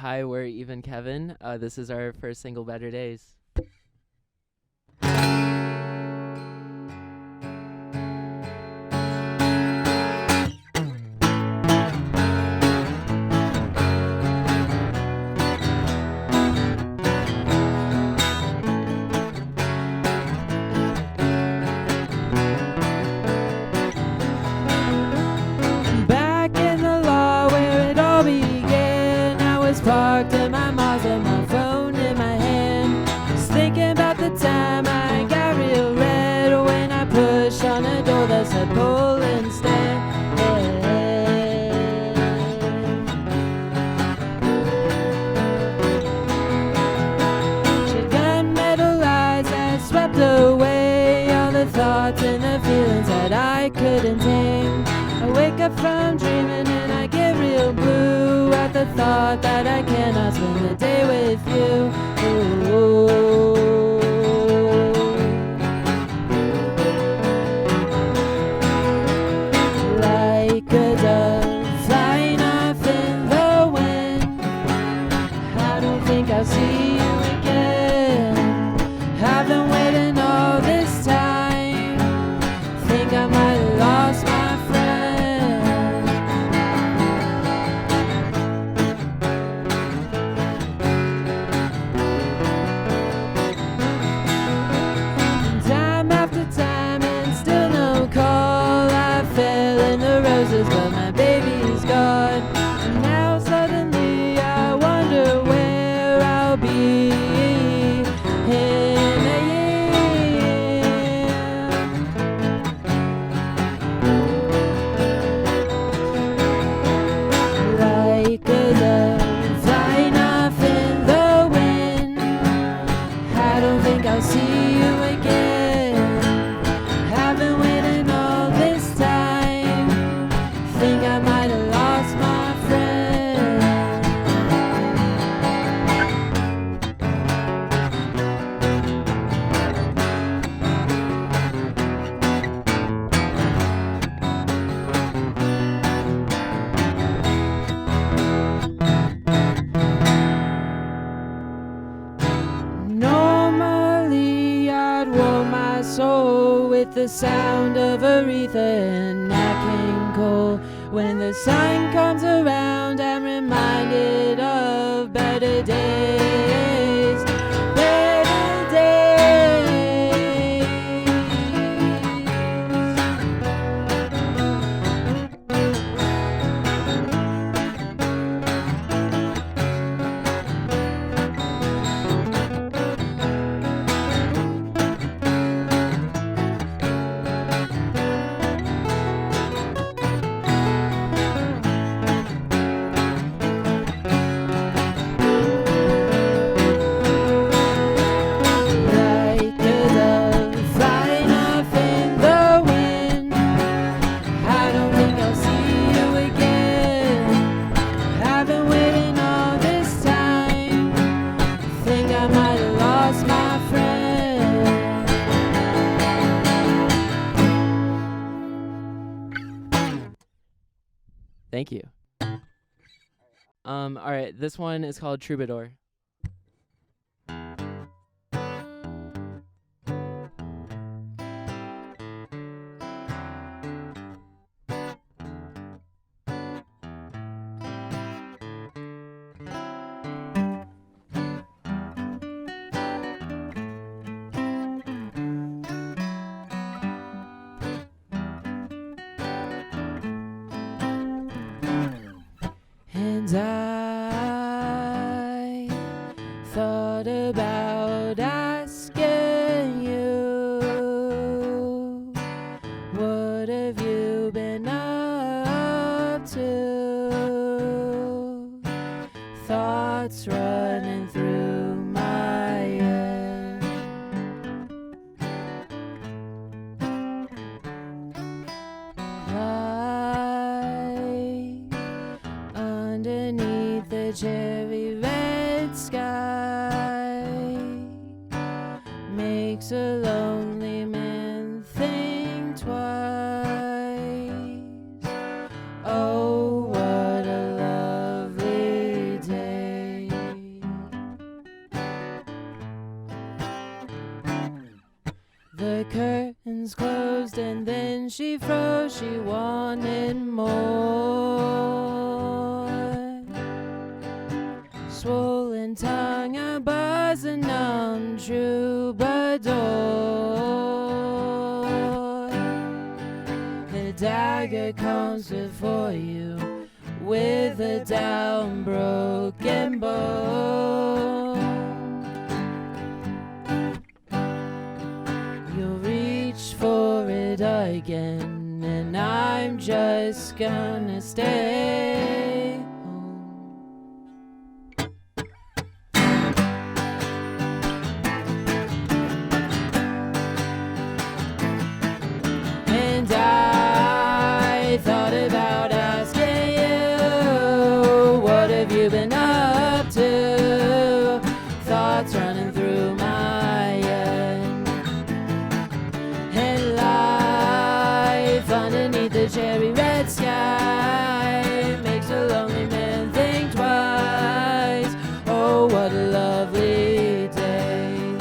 Hi, we're Even Kevin. This is our first single, Better Days. Back in the law where it all began, I was parked in my Mazda, my phone in my hand, just thinking about the time I got real red when I pushed on a door that said pull instead. She'd gunmetal eyes that swept away all the thoughts and the feelings that I couldn't tame. I wake up from dreaming and I get real blue at the thought that I cannot spend the day with you. Like a dove flying off in the wind, I don't think I'll see you again. I've been waiting all this time, think I might have lost my time after time and still no call. I fell in the roses but my baby's gone, and now suddenly I wonder where I'll be in a year. Like a dove flying off in the wind, I don't think I'll see you again. I've been waiting all this time, think I might have lost my friend. Normally I'd warm my soul with the sound of Aretha and Nat King Cole. When the sun comes around, I'm reminded of better days, better days. Like a dove flying off in the wind, I don't think I'll see you again. I've been waiting all this time, think I might have lost my friend. Thank you. All right, this one is called Troubadour. And I thought about asking you, what have you been up to? Thoughts running through my head. Like underneath the cherry red sky makes a lonely man think twice. Oh, what a lovely day. she froze, she wanted more. Swollen tongue, a buzz, a numb troubadour. The dagger comes before you with a down broken bow. You'll reach for it again, and I'm just gonna stay home. And I thought about asking you, what have you been up to? Thoughts running through my head, and life underneath the cherry red sky makes a lonely man think twice. Oh, what a lovely day.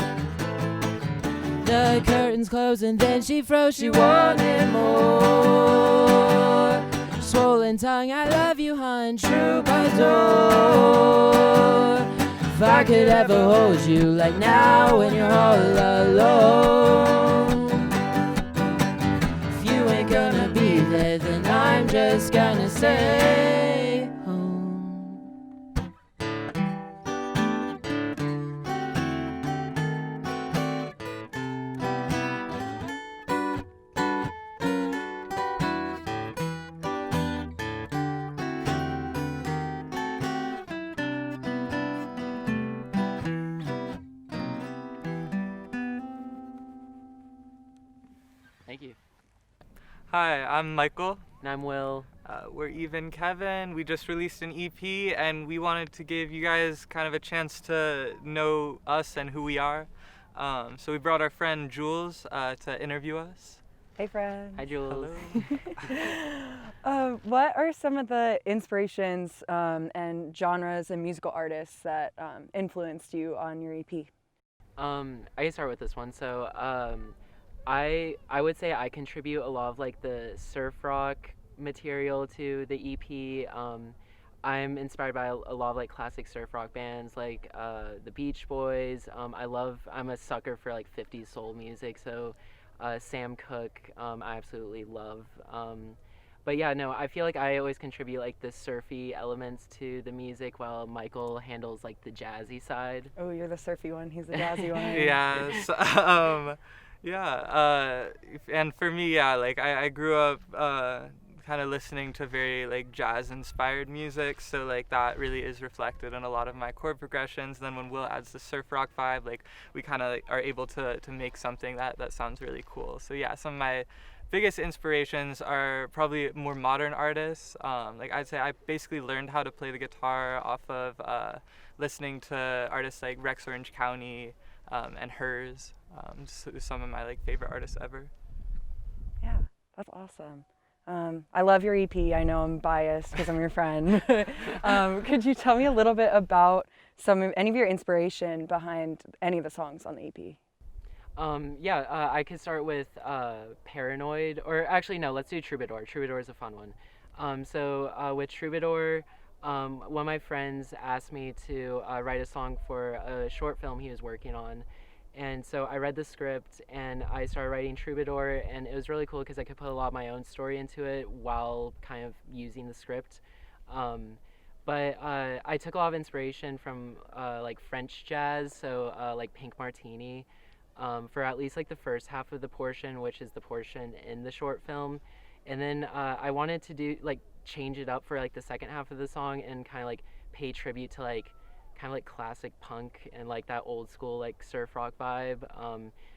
The curtains closed and then she froze, she wanted more. Swollen tongue, I love you, hun, troubadour. If I could ever hold you like now when you're all alone. If you ain't gonna be there, then I'm just gonna stay home. Thank you. Hi, I'm Michael. And I'm Will. We're Even Kevin. We just released an EP and we wanted to give you guys kind of a chance to know us and who we are. So we brought our friend Jules to interview us. Hey friends. Hi, Jules. Hello. What are some of the inspirations and genres and musical artists that influenced you on your EP? I can start with this one. So, I would say I contribute a lot of like the surf rock material to the EP. I'm inspired by a lot of like classic surf rock bands like the Beach Boys. I'm a sucker for like 50s soul music, so Sam Cooke I absolutely love. But yeah, no, I feel like I always contribute like the surfy elements to the music while Michael handles like the jazzy side. Oh, you're the surfy one. He's the jazzy one. Yes. And for me, yeah, like I grew up kind of listening to very like jazz inspired music, so like that really is reflected in a lot of my chord progressions. Then when Will adds the surf rock vibe, like we kind of like, are able to make something that sounds really cool. So yeah, some of my biggest inspirations are probably more modern artists. Like I'd say I basically learned how to play the guitar off of listening to artists like Rex Orange County and Hers. Some of my like favorite artists ever. Yeah, that's awesome. I love your EP. I know I'm biased because I'm your friend. Could you tell me a little bit about any of your inspiration behind any of the songs on the EP? I could start with Paranoid, or actually no, let's do Troubadour. Troubadour is a fun one. With Troubadour, one of my friends asked me to write a song for a short film he was working on. And so I read the script and I started writing Troubadour, and it was really cool because I could put a lot of my own story into it while kind of using the script. I took a lot of inspiration from like French jazz, so like Pink Martini, for at least like the first half of the portion, which is the portion in the short film. And then I wanted to change it up for like the second half of the song and kind of like pay tribute to like kind of like classic punk and like that old school like surf rock vibe,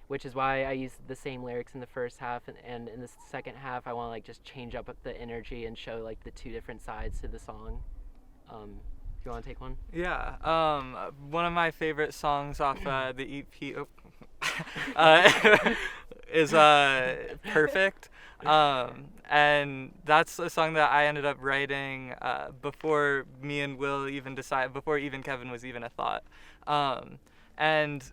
which is why I used the same lyrics in the first half, and in the second half I want to like just change up the energy and show like the two different sides to the song. You want to take one? Yeah. One of my favorite songs off the EP is Perfect. And that's a song that I ended up writing before me and Will even before even Kevin was even a thought. And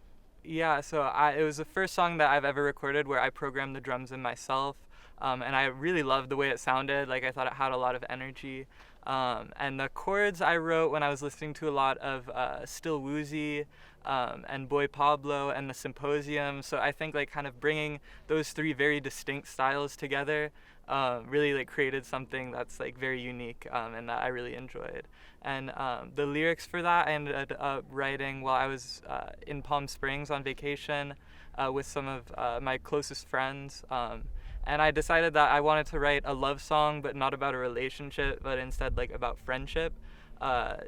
yeah, so it was the first song that I've ever recorded where I programmed the drums in myself. and I really loved the way it sounded. Like, I thought it had a lot of energy. And the chords I wrote when I was listening to a lot of Still Woozy and Boy Pablo and the Symposium. So I think like kind of bringing those three very distinct styles together really like created something that's like very unique and that I really enjoyed. And the lyrics for that I ended up writing while I was in Palm Springs on vacation with some of my closest friends. And I decided that I wanted to write a love song, but not about a relationship, but instead like about friendship,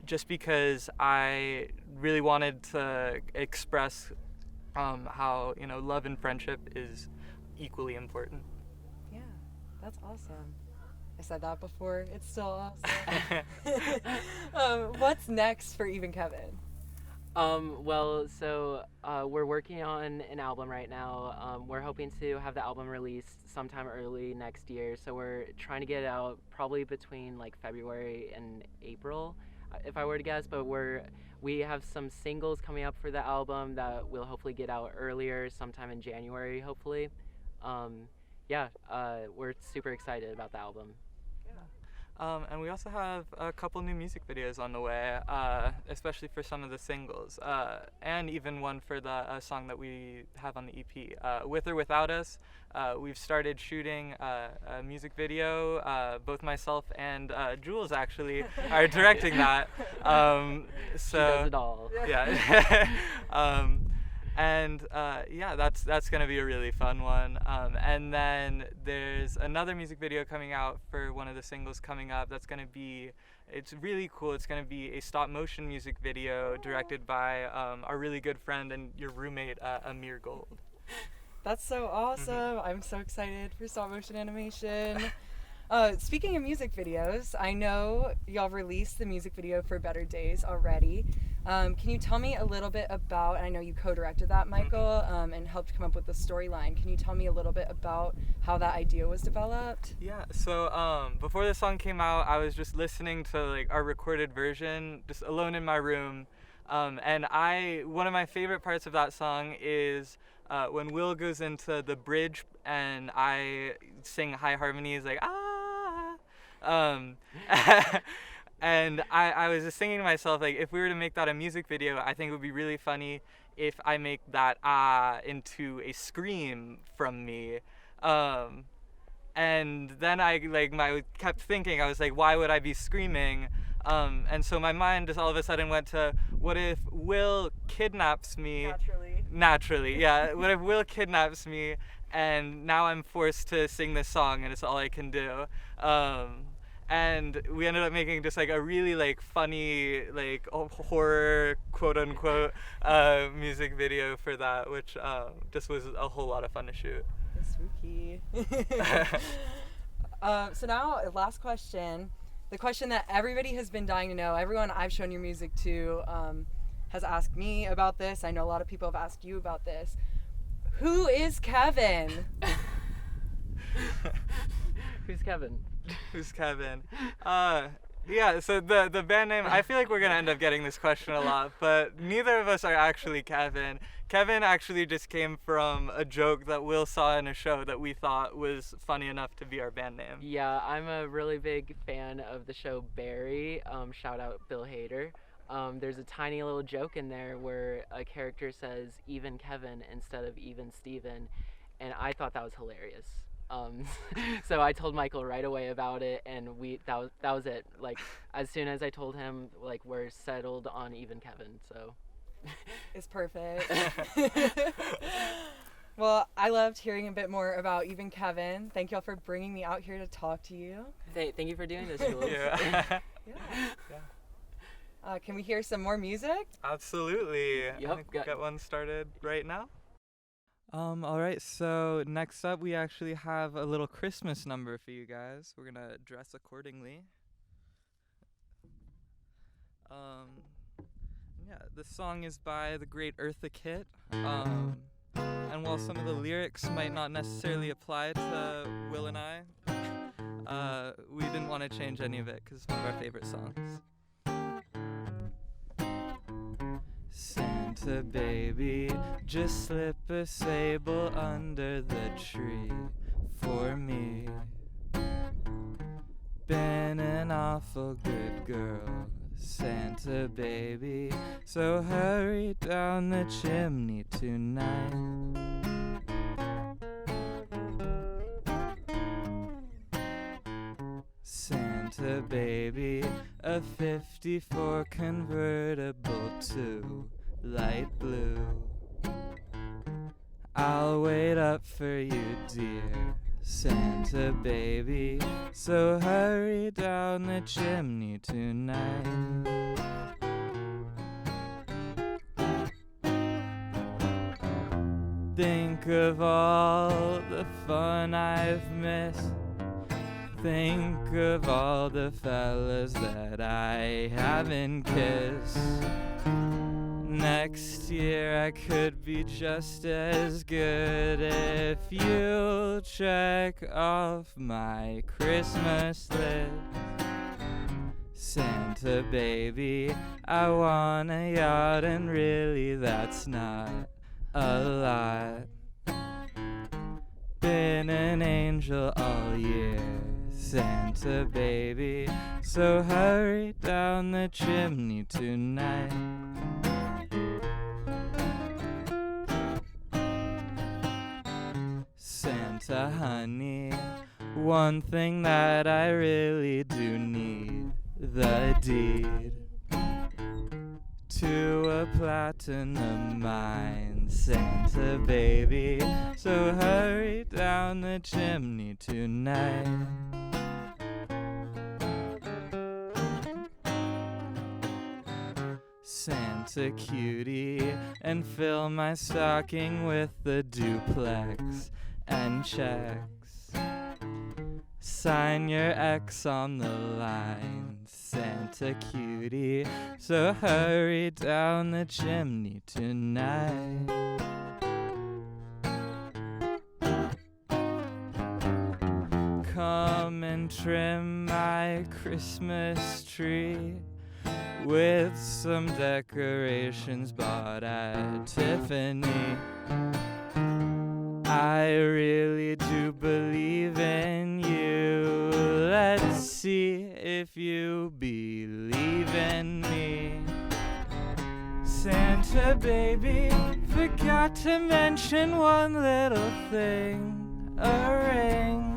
just because I really wanted to express how, you know, love and friendship is equally important. Yeah, that's awesome. I said that before. It's still awesome. What's next for Even Kevin? Well, so we're working on an album right now. We're hoping to have the album released sometime early next year. So we're trying to get it out probably between like February and April, if I were to guess. But we have some singles coming up for the album that we'll hopefully get out earlier, sometime in January, hopefully. We're super excited about the album. And we also have a couple new music videos on the way, especially for some of the singles, and even one for the song that we have on the EP. With or Without Us, we've started shooting a music video. Both myself and Jules actually are directing that. She does it all. Yeah. That's gonna be a really fun one. And then there's another music video coming out for one of the singles coming up. It's really cool. It's gonna be a stop motion music video directed by our really good friend and your roommate, Amir Gold. That's so awesome. Mm-hmm. I'm so excited for stop motion animation. Speaking of music videos, I know y'all released the music video for Better Days already. Can you tell me a little bit about, and I know you co-directed that, Michael, and helped come up with the storyline. Can you tell me a little bit about how that idea was developed? Yeah, so before the song came out, I was just listening to like our recorded version, just alone in my room. And one of my favorite parts of that song is when Will goes into the bridge and I sing high harmonies like, ah. And I was just thinking to myself, like, if we were to make that a music video, I think it would be really funny if I make that into a scream from me. And then I kept thinking, I was like, why would I be screaming? And so my mind just all of a sudden went to, what if Will kidnaps me? Naturally, yeah. What if Will kidnaps me and now I'm forced to sing this song and it's all I can do? And we ended up making just like a really like funny like horror quote unquote music video for that, which just was a whole lot of fun to shoot. Spooky. So now last question, the question that everybody has been dying to know, everyone I've shown your music to has asked me about this. I know a lot of people have asked you about this. Who is Kevin? Who's Kevin? Who's Kevin? Yeah, so the band name, I feel like we're going to end up getting this question a lot, but neither of us are actually Kevin. Kevin actually just came from a joke that Will saw in a show that we thought was funny enough to be our band name. Yeah, I'm a really big fan of the show Barry. Shout out Bill Hader. There's a tiny little joke in there where a character says even Kevin instead of even Steven, and I thought that was hilarious. So I told Michael right away about it, and that was it. Like, as soon as I told him, like, we're settled on even Kevin, so. It's perfect. Well, I loved hearing a bit more about Even Kevin. Thank y'all for bringing me out here to talk to you. Thank you for doing this, Jules. Yeah. Can we hear some more music? Absolutely. Yep, I think we'll get one started right now. All right, so next up we actually have a little Christmas number for you guys. We're gonna dress accordingly. This song is by the great Eartha Kitt. And while some of the lyrics might not necessarily apply to Will and I, we didn't want to change any of it because it's one of our favorite songs. Santa baby, just slip a sable under the tree for me. Been an awful good girl, Santa baby, so hurry down the chimney tonight. Santa baby, a 54 convertible to light blue. I'll wait up for you, dear Santa baby, so hurry down the chimney tonight. Think of all the fun I've missed. Think of all the fellas that I haven't kissed. Next year I could be just as good if you'll check off my Christmas list. Santa baby, I want a yacht, and really that's not a lot. Been an angel all year, Santa baby, so hurry down the chimney tonight. Santa honey, one thing that I really do need, the deed to a platinum mine, Santa baby, so hurry down the chimney tonight. Santa cutie, and fill my stocking with the duplex and checks. Sign your X on the line, Santa cutie, so hurry down the chimney tonight. Come and trim my Christmas tree with some decorations bought at Tiffany. I really do believe in you. Let's see if you believe in me. Santa baby, forgot to mention one little thing, a ring.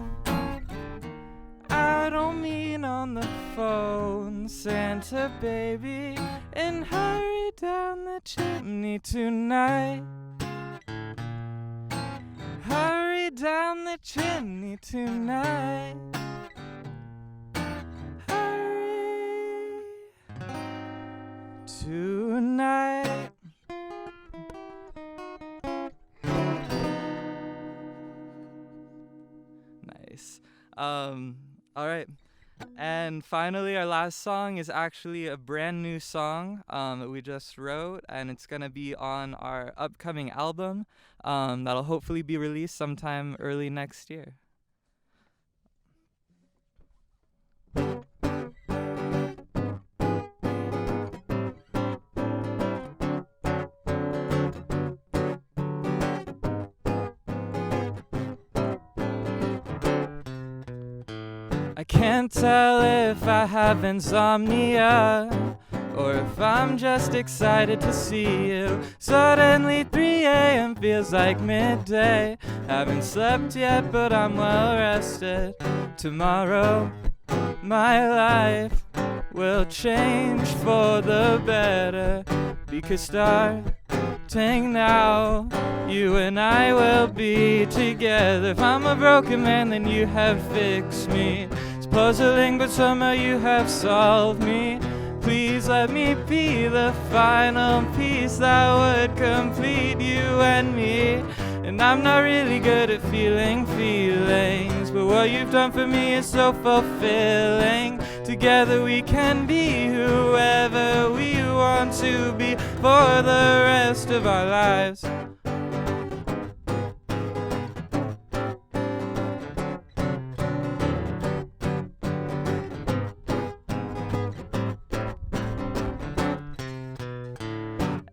I don't mean on the phone, Santa baby, and hurry down the chimney tonight. Hurry down the chimney tonight. Hurry tonight. Nice. All right. And finally, our last song is actually a brand new song that we just wrote, and it's going to be on our upcoming album that'll hopefully be released sometime early next year. I can't tell if I have insomnia or if I'm just excited to see you. Suddenly 3 a.m. feels like midday. Haven't slept yet, but I'm well rested. Tomorrow, my life will change for the better, because starting now, you and I will be together. If I'm a broken man, then you have fixed me. It's puzzling, but somehow you have solved me. Please let me be the final piece that would complete you and me. And I'm not really good at feeling feelings, but what you've done for me is so fulfilling. Together we can be whoever we want to be for the rest of our lives.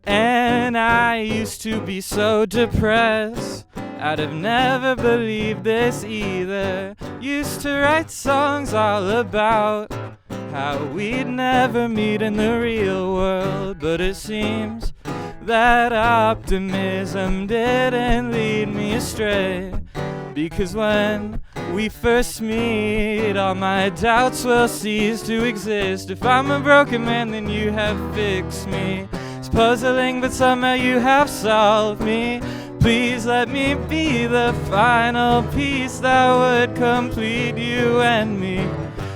And I used to be so depressed, I'd have never believed this either. Used to write songs all about how we'd never meet in the real world, but it seems that optimism didn't lead me astray. Because when we first meet, all my doubts will cease to exist. If I'm a broken man, then you have fixed me. It's puzzling, but somehow you have solved me. Please let me be the final piece that would complete you and me.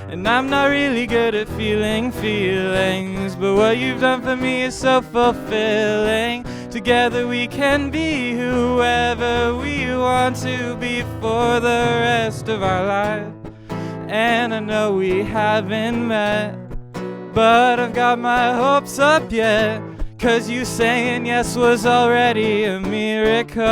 And I'm not really good at feeling feelings, but what you've done for me is so fulfilling. Together we can be whoever we want to be for the rest of our life. And I know we haven't met, but I've got my hopes up yet. 'Cause you saying yes was already a miracle.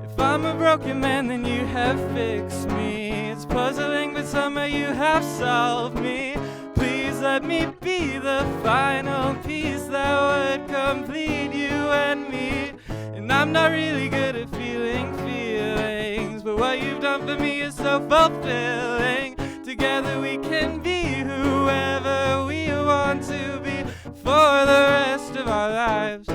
If I'm a broken man, then you have fixed me. It's puzzling, but somehow you have solved me. Please let me be the final piece that would complete you and me. And I'm not really good at feeling feelings, but what you've done for me is so fulfilling. Together we can be whoever we want to be for the rest of our lives.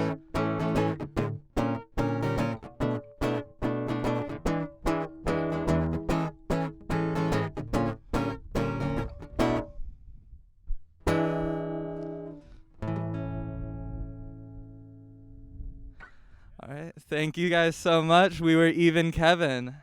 All right, thank you guys so much. We were Even Kevin.